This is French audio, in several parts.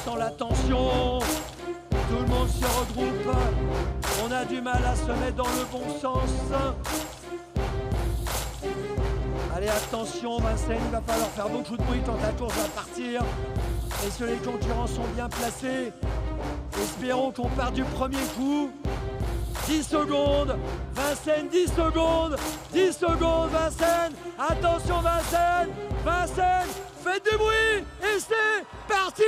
sent la tension. Tout le monde se regroupe. On a du mal à se mettre dans le bon sens. Allez, attention, Vincennes, il va falloir faire beaucoup de bruit quand la course va partir. Et que les concurrents sont bien placés. Espérons qu'on part du premier coup. 10 secondes, Vincennes, 10 secondes, 10 secondes, Vincennes. Attention, Vincennes, Vincennes, faites du bruit et c'est parti!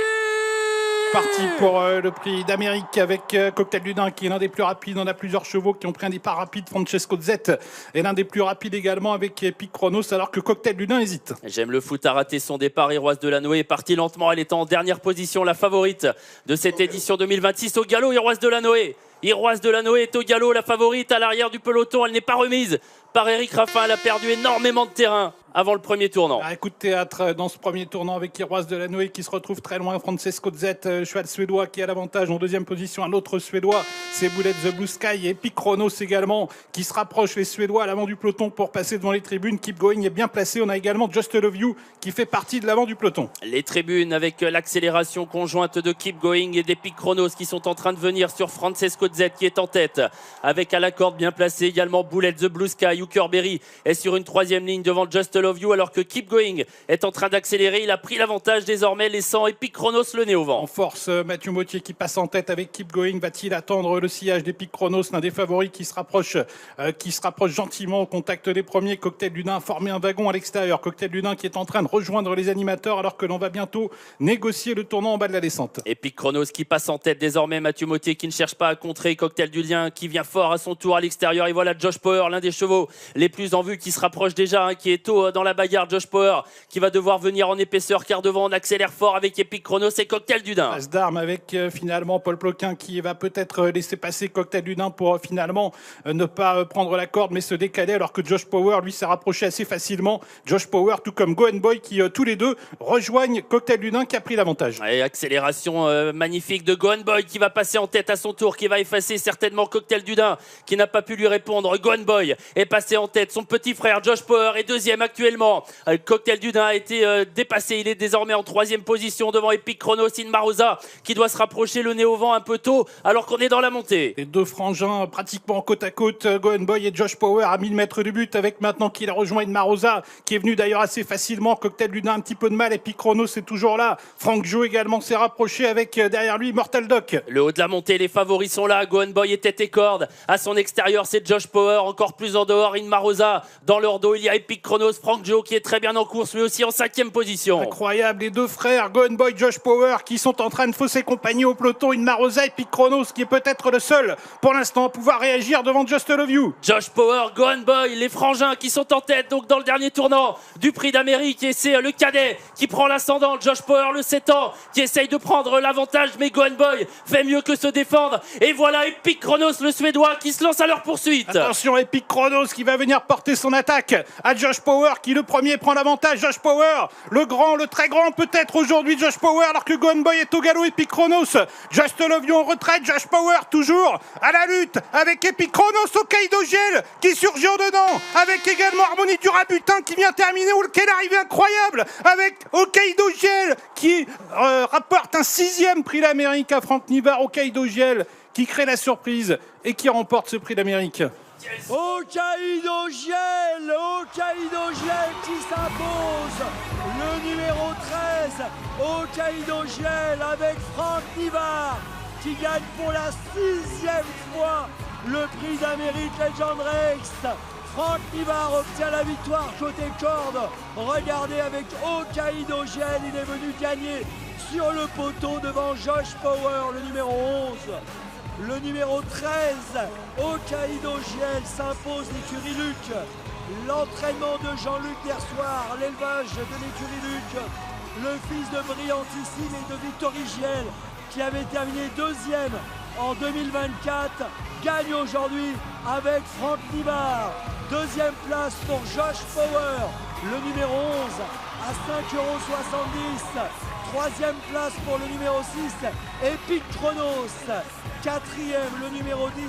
Parti pour le prix d'Amérique avec Cocktail du Dain qui est l'un des plus rapides. On a plusieurs chevaux qui ont pris un départ rapide. Francesco Zet est l'un des plus rapides également avec Epic Chronos alors que Cocktail du Dain hésite. J'aime le foot, a raté son départ. Iroise Delanoë est partie lentement. Elle est en dernière position, la favorite de cette édition 2026 au galop. Iroise Delanoë. Iroise Delanoë est au galop, la favorite à l'arrière du peloton. Elle n'est pas remise par Eric Raffin. Elle a perdu énormément de terrain avant le premier tournant. Coup de théâtre dans ce premier tournant avec Iroise Delanoë qui se retrouve très loin. Francesco Zet, cheval suédois qui a l'avantage en deuxième position. Un autre suédois, c'est Bullet the Blue Sky. Et Epic Chronos également qui se rapproche, les Suédois à l'avant du peloton pour passer devant les tribunes. Keep Going est bien placé. On a également Just Love You qui fait partie de l'avant du peloton. Les tribunes avec l'accélération conjointe de Keep Going et d'Epic Chronos qui sont en train de venir sur Francesco Zet qui est en tête. Avec à la corde bien placé également Bullet the Blue Sky. Hooker Berry est sur une troisième ligne devant Just Love You alors que Keep Going est en train d'accélérer. Il a pris l'avantage désormais, laissant Epic Chronos le nez au vent. En force, Mathieu Mottier qui passe en tête avec Keep Going. Va-t-il attendre le sillage d'Epic Chronos, l'un des favoris qui se rapproche gentiment au contact des premiers. Cocktail du Dain formé un wagon à l'extérieur. Cocktail du Dain qui est en train de rejoindre les animateurs alors que l'on va bientôt négocier le tournant en bas de la descente. Epic Chronos qui passe en tête désormais. Mathieu Mottier qui ne cherche pas à contrer. Cocktail du Dain qui vient fort à son tour à l'extérieur. Et voilà Josh Power, l'un des chevaux les plus en vue qui se rapproche déjà, qui est tôt dans la bagarre. Josh Power qui va devoir venir en épaisseur car devant on accélère fort avec Epic Chronos et Cocktail du Dain. Passe d'armes avec finalement Paul Ploquin qui va peut-être laisser passer Cocktail du Dain pour finalement ne pas prendre la corde mais se décaler alors que Josh Power lui s'est rapproché assez facilement. Josh Power tout comme Go and Boy qui tous les deux rejoignent Cocktail du Dain qui a pris l'avantage. Et accélération magnifique de Go and Boy qui va passer en tête à son tour, qui va effacer certainement Cocktail du Dain qui n'a pas pu lui répondre. Go and Boy est passé en tête. Son petit frère Josh Power est deuxième actuellement. Cocktail du Dain a été dépassé. Il est désormais en troisième position devant Epic Chronos. Inmarosa qui doit se rapprocher le nez au vent un peu tôt alors qu'on est dans la montée. Les deux frangins pratiquement côte à côte, Go and Boy et Josh Power à 1000 mètres du but avec maintenant qu'il a rejoint Inmarosa qui est venu d'ailleurs assez facilement. Cocktail du Dain un petit peu de mal. Epic Chronos est toujours là. Frank Joe également s'est rapproché avec derrière lui Mortal Doc. Le haut de la montée, les favoris sont là. Go and Boy est tête et corde. À son extérieur, c'est Josh Power. Encore plus en dehors, Inmarosa. Dans leur dos, il y a Epic Chronos. Frank Joe qui est très bien en course, lui aussi en cinquième position. Incroyable, les deux frères, Go and Boy, Josh Power, qui sont en train de fausser compagnie au peloton. Inmarosa, Epic Chronos, qui est peut-être le seul pour l'instant à pouvoir réagir devant Just Love You. Josh Power, Go and Boy, les frangins qui sont en tête donc dans le dernier tournant du prix d'Amérique. Et c'est le cadet qui prend l'ascendant. Josh Power, le 7 ans, qui essaye de prendre l'avantage. Mais Go and Boy fait mieux que se défendre. Et voilà Epic Chronos, le Suédois, qui se lance à leur poursuite. Attention, Epic Chronos qui va venir porter son attaque à Josh Power, qui le premier prend l'avantage. Josh Power, le grand, le très grand peut-être aujourd'hui Josh Power, alors que Go and Boy est au galop. Epic Chronos, Just Love You en retraite. Josh Power toujours à la lutte avec Epic Chronos. Hokkaido Gel qui surgit en dedans avec également Harmonie du Rabutin qui vient terminer. Quelle arrivée incroyable avec Hokkaido Gel qui rapporte un 6e prix d'Amérique à Franck Nivard. Hokkaido Gel qui crée la surprise et qui remporte ce prix d'Amérique. Hokkaido Gel, Hokkaido Gel qui s'impose. Le numéro 13, Hokkaido Gel avec Franck Nivard qui gagne pour la 6e fois le prix d'Amérique Legend Race. Franck Nivard obtient la victoire côté corde. Regardez avec Hokkaido Gel, il est venu gagner sur le poteau devant Josh Power, le numéro 11. Le numéro 13, Hokkaido Gel s'impose l'écurie Luc. L'entraînement de Jean-Luc Dersoir, l'élevage de l'écurie Luc. Le fils de Brillantissime et de Victory Giel, qui avait terminé deuxième en 2024, gagne aujourd'hui avec Franck Nivard. Deuxième place pour Josh Power, le numéro 11, à 5,70 €. Troisième place pour le numéro 6, Epic Chronos. Quatrième, le numéro 10,